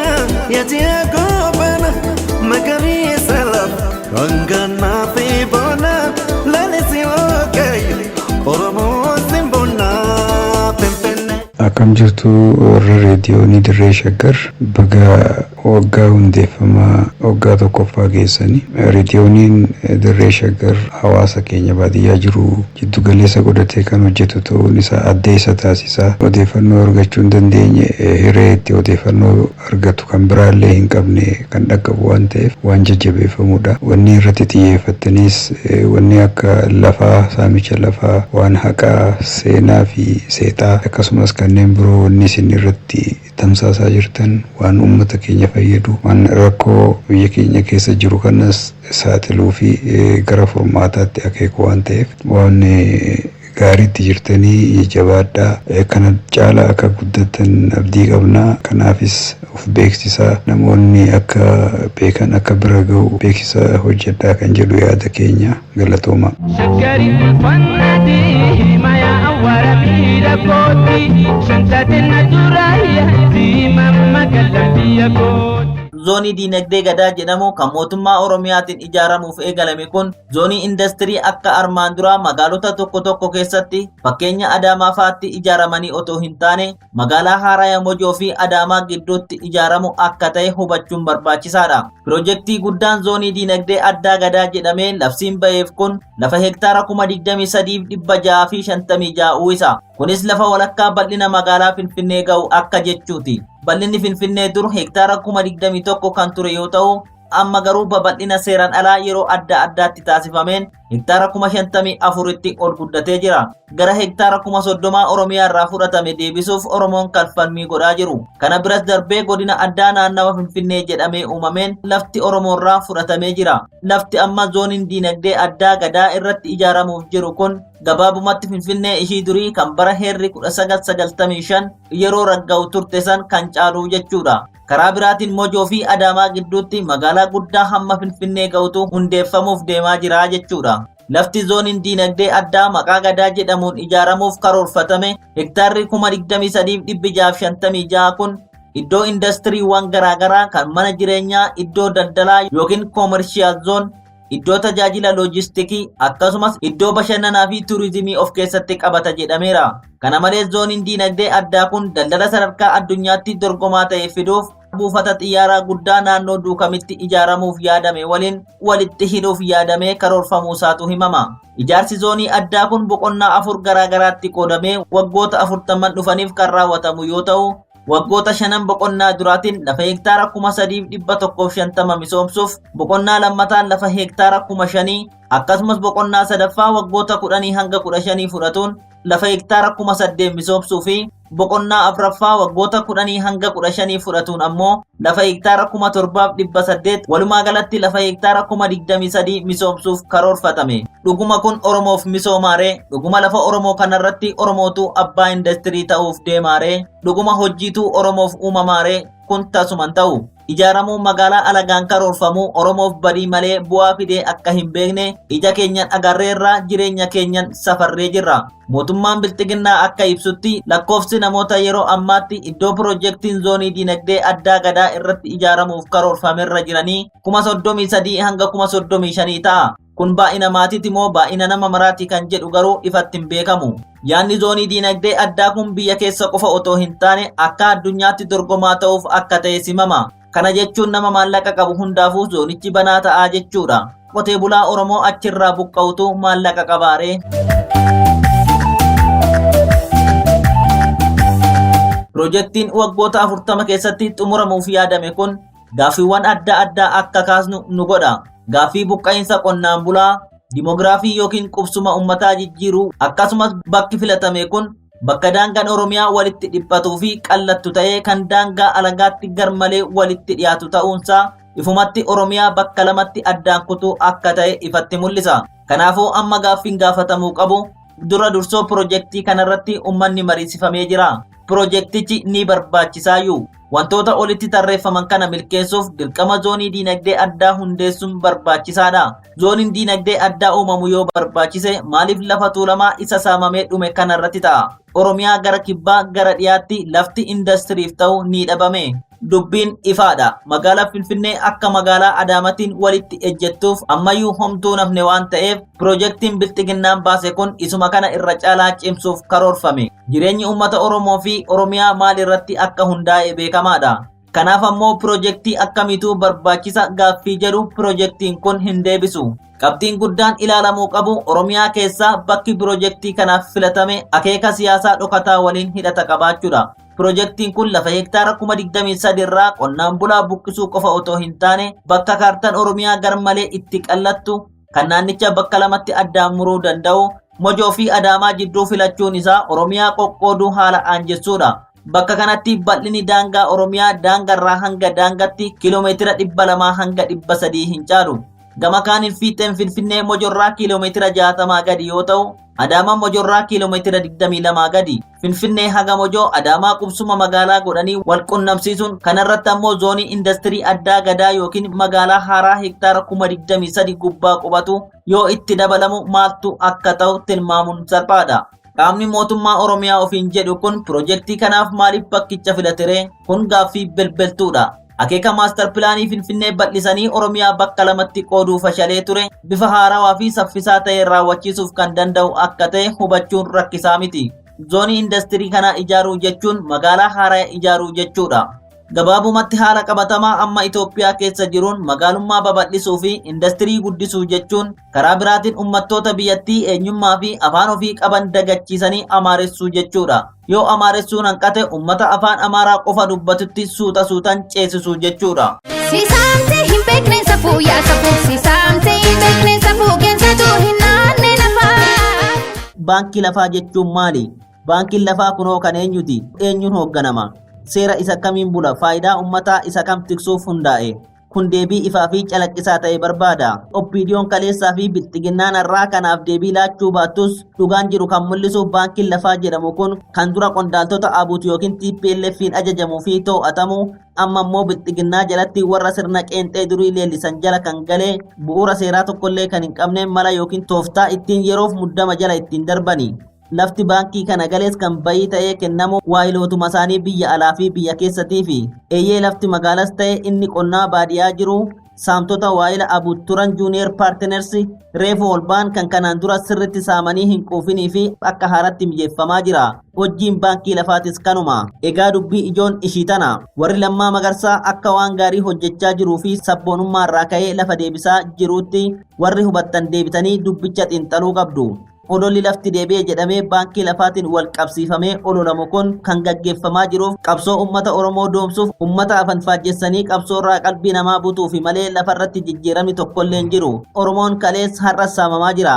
yaajia goobana magariisa lafa hanganaa fi boona laalisi oogayyo Oromoo simbonaa Finfinnee. Akkam jirtu warra reediyoonii Dirree Shaggar baga waggaa hundeeffamaa waggaa tokkoffaa keessanii reediyooniin Dirree Shaggar hawaasa keenya baadiyyaa jiru jiddu galeessa godhatee kan hojjetu ta'uun isaa adda isa taasisaa. Odeeffannoo argachuu hin dandeenye hiree itti odeeffannoo argatu kan biraallee hin qabne kan dhaqqabu waan ta'eef waan jajjabeeffamudha. Wanni irratti xiyyeeffattanis wanni akka lafaa, saamicha lafaa, waan haqaa, seenaa fi seexaa akkasumas kanneen biroo wanni isin irratti tamsaasaa jirtan waan uummata keenya fayyadu, waan rakkoo biyya keenya keessa jiru kanas saaxiluu fi gara furmaataatti akeeku waan ta'eef waan gaariitti jirtanii jabaadhaa. Kana caala akka guddatan abdii qabnaa. Kanaafis of beeksisaa, namoonni akka beekan akka bira ga'u beeksisa hojjedhaa kan jedhu yaada keenya. Galatooma. Zoonii diinagdee gadaa jedhamu kan mootummaa Oromiyaatiin ijaaramuuf eegalame kun zoonii industirii akka armaan duraa magaalota tokko tokko keessatti fakkeenya Adaamaa fa'aatti ijaaramanii otoo hin taane magaalaa Haaraya Mojoo fi Adaamaa gidduutti ijaaramu akka ta'e hubachuun barbaachisaadha. Piroojeektii guddaan zoonii diinagdee addaa gadaa jedhamee labsiin ba'eef kun lafa hektaara 23,656 uwwisa. Kunis lafa walakkaa bal'ina magaalaa Finfinnee ga'u akka jechuuti. Bal'inni Finfinnee dur hektaara 21,000 kan ture yoo ta'u amma garuu babal'ina seeraan alaa yeroo adda addaatti taasifameen hektaara 54,000tti ol guddatee jira. Gara hektaara 30,000 Oromiyaa irraa fudhatame deebisuuf Oromoon kalfalmii godhaa jiru. Kana biras darbee godina addaa naannawa Finfinnee jedhamee uumameen lafti Oromoo irraa fudhatamee jira. Lafti amma zooniin diinagdee addaa gadaa irratti ijaaramuuf jiru kun gabaabumatti Finfinnee ishii durii kan bara heerri 1995 yeroo ragga'u turte san kan caalu jechuudha. Karaa biraatiin Mojoo fi Adaamaa gidduutti magaalaa guddaa hamma Finfinnee ga'utu hundeeffamuuf deemaa jira jechuudha. Lafti zooniin diinagdee addaa maqaa gadaa jedhamuun ijaaramuuf karoorfatame hektaarri 23,656 kun iddoo indastiriiwwan garaagaraa kan mana jireenyaa, iddoo daldalaa yookiin koomershiyaal zoon, iddoo tajaajila loojistikii akkasumas iddoo bashannanaa fi tuurizimii of keessatti qabata jedhameera. Kana malees zooniin diinagdee addaa kun daldala sadarkaa addunyaatti dorgomaa ta'e fiduuf buufata xiyyaaraa guddaa naannoo Duukamitti ijaaramuuf yaadame waliin walitti hidhuuf yaadamee karoorfamuu isaatu himama. Ijaarsi zoonii addaa kun boqonnaa 4 garaagaraatti qoodamee waggoota 40 dhufaniif kan raawwatamu yoo ta'u, waggoota 5 boqonnaa duraatiin lafa hektaara 3,150 misoomsuuf, boqonnaa lammataan lafa hektaara 5,000 akkasumas boqonnaa sadaffaa waggoota 10 hanga 15 fudhatuun lafa hektaara 8,000 misoomsuu fi boqonnaa afuraffaa waggoota 10 hanga 15 fudhatuun ammoo lafa hektaara 7,800 walumaa galatti lafa hektaara 23,000 misoomsuuf karoorfatame. Dhuguma kun Oromoof misoomaaree, dhuguma lafa Oromoo kanarratti Oromootu abbaa industirii ta'uuf deemaaree, dhuguma hojiitu Oromoof uumamaaree kun tasuman ta'u. Ijaaramuun magaalaa alagaan karoorfamuu Oromoof badii malee bu'aa fidee akka hin beekne ija keenyan agarreerraa jireenya keenyan safarree jirra. Mootummaan Bilxiginnaa akka ibsutti lakkoofsi namoota yeroo ammaatti iddoo piroojeektiin zoonii diinagdee addaa gadaa irratti ijaaramuuf karoorfamerra jiranii 33,000 hanga 35,000 ta'a. Kun baay'ina maatiiti moo baay'ina nama maraati kan jedhu garuu ifatti hin beekamu. Yaadni zoonii diinagdee addaa kun biyya keessa qofa otoo hin taane akka addunyaatti dorgomaa ta'uuf akka ta'e simama. Kana jechuun nama maallaqa qabu hundaafuu zoonichi banaa ta'aa jechuudha. Qotee bulaa Oromoo achirraa buqqa'utu maallaqa qabaaree. Piroojeektiin waggoota 40 keessatti xumuramuuf yaadame kun gaaffiiwwan adda addaa akka kaasnu nu godha. Gaaffii buqqa'insa qonnaan bulaa, dimoogiraafii yookiin qubsuma uummataa jijjiiruu akkasumas bakki filatame kun bakka daangaan Oromiyaa walitti dhiphatuu fi qallattu ta'ee kan daangaa alagaatti garmalee walitti dhiyaatu ta'uunsaa ifumatti Oromiyaa bakka lamatti addaan kutuu akka ta'e ifatti mul'isa. Kanaafuu amma gaaffiin gaafatamuu qabu dura dursoo piroojeektii kanarratti uummanni mariisifamee jira. Piroojeektichi ni barbaachisaayyuu. Wantoota olitti tarreeffaman kana milkeessuuf dirqama zoonii diinagdee addaa hundeessuun barbaachisaadha. Zooniin diinagdee addaa uumamu yoo barbaachise maaliif lafa tuulamaa isa saamamee dhume kanarratti ta'a? Oromiyaa gara kibbaa gara dhiyaatti lafti indastiriif ta'u ni dhabame. Dubbiin ifaadha. Magaalaa Finfinnee akka magaalaa Adaamaatiin walitti ejjettuuf ammayyuu homtuu nafne waan ta'eef piroojeektiin Bilxiginnaan baase kun isuma kana irra caalaa cimsuuf karoorfame. Jireenyi uummata Oromoo fi Oromiyaa maal irratti akka hundaa'e beekamaadha. Kanaaf ammoo piroojeektii akkamiitu barbaachisa gaaffii jedhu piroojeektiin kun hin deebisu. Qabxiin guddaan ilaalamuu qabu Oromiyaa keessaa bakki piroojeektii kanaaf filatame akeeka siyaasaa dhokataa waliin hidhata qabaachuudha. Piroojeektiin kun lafa hektaara 23,000 irraa qonnaan bulaa buqqisuu qofa otoo hin taane bakka kaartaan Oromiyaa garmalee itti qallattu kan naannicha bakka lamatti addaan muruu danda'u Mojoo fi Adaamaa jidduu filachuun isaa Oromiyaa qoqqooduu haala aanjessuudha. Bakka kanatti bal'inni daangaa Oromiyaa daangarraa hanga daangatti kiiloomeetira 200 hanga 300 hin caalu. Gama kaaniin fiixeen Finfinnee Mojoorraa kiiloomeetira 60 gadi yoo ta'u, Adaamaa Mojoorraa kiiloomeetira 22 gadi. Finfinnee haga Mojoo Adaamaa qubsuma magaalaa godhanii wal qunnamsiisuun kanarratti ammoo zoonii indastirii addaa gadaa yookiin magaalaa haaraa hektaara 23,000 gubbaa qubatu yoo itti dabalamu maaltu akka ta'u tilmaamuun salphaadha. Qaamni mootummaa Oromiyaa ofiin jedhu kun piroojeektii kanaaf maaliif bakkicha filatere? Kun gaaffii bilbiltuudha. Akeeka maastar pilaanii Finfinnee bal'isanii Oromiyaa bakka lamatti qooduu fashalee ture bifa haarawaa fi saffisaa ta'een raawwachiisuuf kan danda'u akka ta'e hubachuun rakkisaa miti. Zoonii indastirii kana ijaaruu jechuun magaalaa haaraa ijaaruu jechuudha. Gabaabumatti haala qabatamaa amma Itoophiyaa keessa jiruun magaalummaa babal'isuu fi indastirii guddisuu jechuun karaa biraatiin uummattoota biyyattii eenyummaa fi afaan ofii qaban dagachiisanii amaaressuu jechuudha. Yoo amaaressuun hanqate uummata afaan amaaraa qofa dubbatutti suuta suutan ceesisuu jechuudha. baankii lafaa jechuun maali? Baankiin lafaa kunoo kan eenyuti? Eenyuun hoogganama? Seera isa kamiin bula? Faayidaa uummataa isa kam tiksuuf hundaa'e? Kun deebii ifaa fi calaqqisaa ta'e barbaada. Oppiidiyoon kaleessaa fi bilxiginnaan har'aa kanaaf deebii laachuu baattus dhugaan jiru kan mul'isu baankiin lafaa jedhamu kun kan dura qondaaltota Abuut yookiin TPLF'n ajajamuu fi to'atamu amma immoo bilxiginnaa jalatti warra sirna qeenxee durii leellisan jala kan galee bu'uura seeraa tokkollee kan hin qabne mala yookiin tooftaa ittiin yeroof muddama jala ittiin darbani. Lafti baankii kana galees kan bayii ta'ee kennamu waayilootuma isaanii biyya alaa fi biyya keessattii fi eeyyee lafti magaalaas ta'e inni qonnaa baadiyyaa jiru saamtota waayila Abuut turan juuniyer paartiners reefu olbaan kan kanaan dura sirritti saamanii hin quufinii fi akka haaratti mijeeffamaa jira. Hojiin baankii lafaatis kanuma. Egaa dubbii ijoon ishii tana. Warri Lammaa Magarsaa akka waan gaarii hojjechaa jiruu fi sabboonummaa irraa ka'ee lafa deebisaa jiruutti warri hubattan deebitanii dubbicha xiinxaluu qabdu. Ololli lafti deebi'ee jedhamee baankii lafaatiin wal qabsiifamee ololamu kun kan gaggeeffamaa jiruuf qabsoo uummata Oromoo doomsuuf uummata afan faajjessanii qabsoo irraa qalbii namaa butuufi malee lafarratti jijjiiramni tokkollee hin jiru. Oromoon kalees har'as saamamaa jira.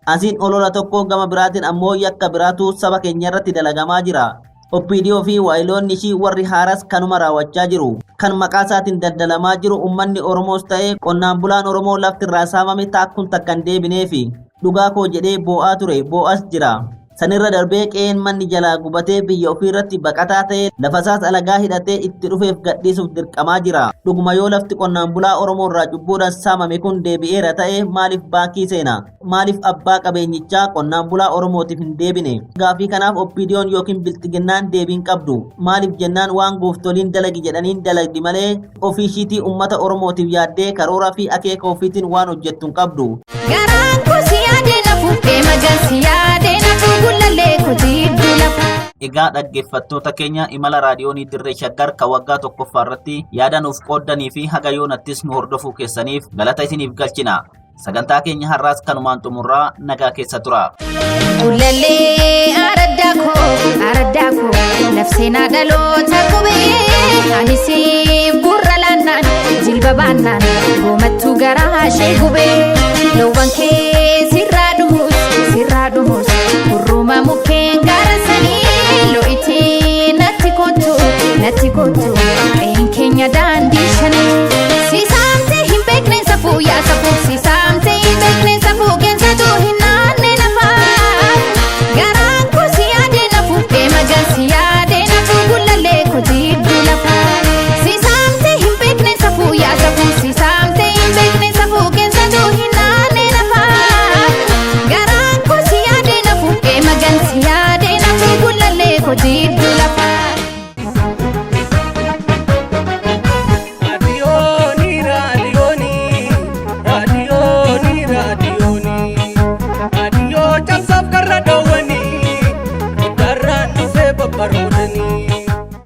Asiin olola tokko gama biraatiin ammoo yakka biraatu saba keenya irratti dalagamaa jira. Oppiidiyoo fi waayiloonni ishii warri haaras kanuma raawwachaa jiru. Kan maqaa isaatiin daldalamaa jiru uummanni Oromoos ta'ee qonnaan bulaan Oromoo lafti irraa saamame taakkuun takkan deebineefi. Dhugaa koo jedhee boo'aa ture boo'as jira. Sanirra darbee qe'een manni jalaa gubatee biyya ofii irratti baqataa ta'ee lafasaas alagaa hidhatee itti dhufeef gadhiisuuf dirqamaa jira. Dhuguma yoo lafti qonnaan bulaa Oromoo irraa cubbuudhaan saamame kun deebi'eera ta'e maaliif baankii seena? Maaliif abbaa qabeenyichaa qonnaan bulaa Oromootiif hin deebine? Gaafii kanaaf oppiidiyoon yookiin bilxiginnaan deebiin qabdu. Maaliif jennaan waan gooftoliin dalagi jedhaniin dalagdi malee ofii ishiitii uummata Oromootiif yaaddee karooraa fi akeeka ofiitiin waan hojjettu hin qabdu. Egaa dhaggeeffattoota keenya imala raadiyoonii Dirree Shaggar kan waggaa tokkoffaa irratti yaada nuuf qooddanii fi haga yoonattis nu hordofuu keessaniif galata isiniif galchina. Sagantaa keenya har'aas kanumaan xumurraa nagaa keessa tura. Ulallee araddaa koo nafseenaa dhaloota qubee ani siif gurra laannaan jilba baannaan goomattuu garaa ishee gubee loowwan kee sirraa dhumus hurruma mukkeen gaarasanii lo'itii natti kottu qe'een keenya daandii shanii siisaamtee hin beekne safuu yaa safuu siisaamtee hin beekne safuu geensatu hin naanne lafaa garaan koo si yaadee nafuu magaan si yaadee nafuu gullallee kooti iddoo lafaa siisaamtee hin beekne safuu yaa safuu siisaamtee hin beekne safuu geensatu hin naanne lafaa garaan koo si yaadee nafuu magaan si yaadee nafuu gullallee kooti iddoo lafaa.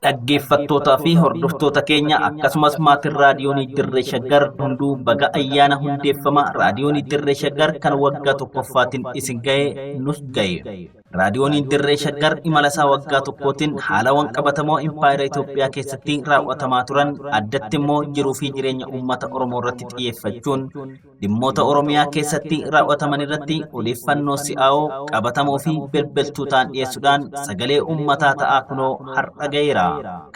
Dhaggeeffattootaa fi hordoftoota keenya akkasumas maatiin raadiyoonii Dirree Shaggar hunduu baga ayyaana hundeeffama raadiyoonii Dirree Shaggar kan waggaa tokkoffaatiin isin ga'e nus ga'e. Raadiyooniin Dirree Shaggar imala isaa waggaa tokkootiin haalawwan qabatamoo impaayera Itoophiyaa keessatti raawwatamaa turan addatti immoo jiruu fi jireenya uummata Oromoo irratti xiyyeeffachuun dhimmoota Oromiyaa keessatti raawwataman irratti odeeffannoo si'aawoo qabatamoo fi belbeltuu ta'an dhiyeessuudhaan sagalee uummataa ta'aa kunoo har'a ga'eera.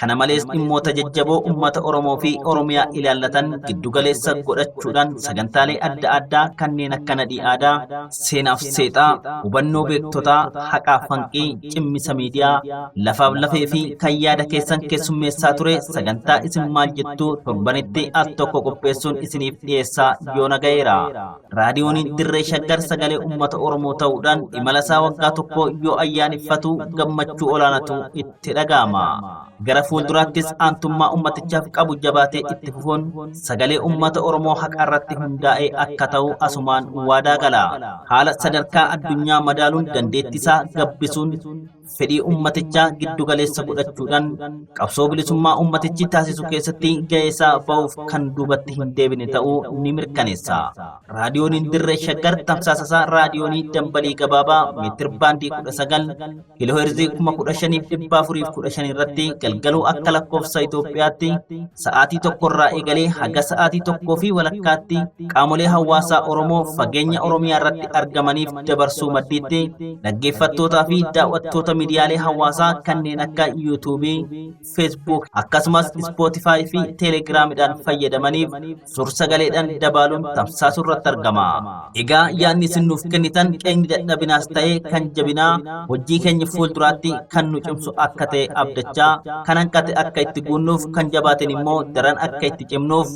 Kana malees dhimmoota jajjaboo uummata Oromoo fi Oromiyaa ilaallatan giddugaleessa godhachuudhaan sagantaalee adda addaa kanneen akka nadhii aadaa, seenaaf seexaa, hubannoo beektotaa, haqaa fanqii, cimmisa miidiyaa, lafaaf lafee fi kan yaada keessan keessummeessaa ture sagantaa isin maal jettuu torbanitti al tokko qopheessuun isiniif dhiyeessaa yoona ga'eera. Raadiyooniin Dirree Shaggar sagalee uummata Oromoo ta'uudhaan imala isaa waggaa tokko yoo ayyaaneffatu gammachuu olaanatu itti dhaga'ama. Gara fuulduraattis aantummaa ummatichaaf qabu jabaatee itti fufuun sagalee uummata Oromoo haqa irratti hundaa'ee akka ta'u asumaan waadaa gala. Haala sadarkaa addunyaa madaaluun dandeettisaa gabbisuun fedhii ummatichaa giddu galeessa godhachuudhaan qabsoo bilisummaa ummatichi taasisu keessatti gahee isaa ba'uuf kan duubatti hin deebine ta'uu ni mirkaneessa. Raadiyooniin Dirree Shaggar tamsaasa isaa raadiyoonii dambalii gabaabaa meetir baandii 19 kiilooheerzii 15,415 irratti galgaluu akka lakkoofsa Itoophiyaatti sa'aatii tokkorraa eegalee haga sa'aatii tokkoo fi walakkaatti qaamolee hawaasaa Oromoo fageenya Oromiyaa irratti argamaniif dabarsuu maddiitti dhaggeeffattootaa fi daawwattoota miidiyaalee hawaasaa kanneen akka yuutuubii, feesbuuk akkasumas ispootifaayi fi teelegiraamidhaan fayyadamaniif suur-sagaleedhaan dabaaluun tamsaasuu irratti argama. Egaa yaadni isin nuuf kennitan qeenyi dadhabinaas ta'ee kan jabinaa hojii keenya fuulduraatti kan nu cimsu akka ta'e abdachaa kan hanqate akka itti guunnuuf kan jabaaten immoo daran akka itti cimnuuf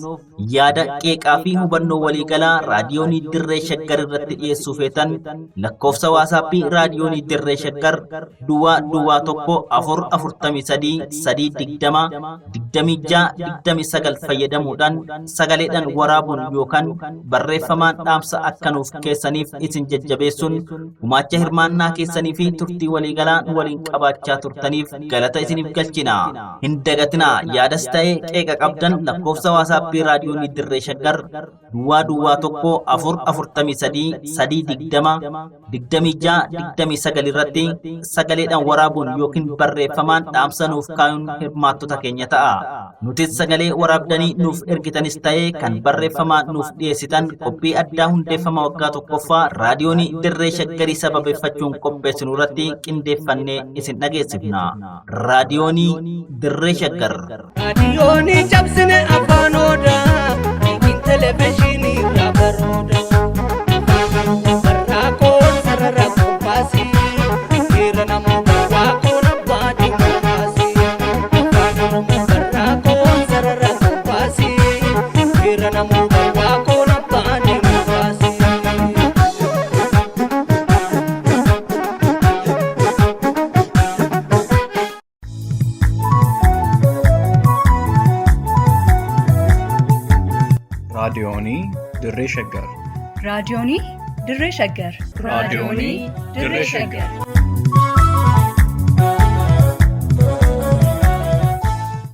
yaada qeeqaa fi hubannoo waliigalaa raadiyoonii Dirree Shaggar irratti dhiyeessuu feetan lakkoofsa waasappii raadiyoonii Dirree Shaggar duwwaa 1-433-320-26-29 fayyadamuudhaan sagaleedhaan waraabuun yookaan barreeffamaan dhaamsa akka nuuf keessaniif isin jajjabeessuun gumaacha hirmaannaa keessanii fi turtii waliigalaa waliin qabaachaa turtaniif galata isiniif galchina. Hin dagatinaa yaadas ta'ee qeeqa qabdan lakkoofsa waasappii raadiyoonii Dirree Shaggar duwwaa 1-433-320-26-29 irratti sagaleedhaan waraabuun yookiin barreeffamaan dhaamsa nuuf kaayuun hirmaattota keenya ta'a. Nutis sagalee waraabdanii nuuf ergitanis ta'ee kan barreeffamaan nuuf dhiyeessitan qophii addaa hundeeffama waggaa tokkoffaa raadiyoonii Dirree Shaggarii sababeeffachuun qopheessinu irratti qindeeffannee isin dhageessifna. Raadiyoonii Dirree Shaggar. Raadiyoonii cabsine afaan Odaa televezyiinii rabarooda barraakoon sarara qophaasii dhiira namoota waaqoon abbaa dimokiraasii afaan Oromoo barraakoon sarara qophaasii dhiira namoota waaqoon abbaa dimokiraasii. raadiyoonii Dirree Shaggar. raadiyoonii Dirree Shaggar. raadiyoonii Dirree Shaggar.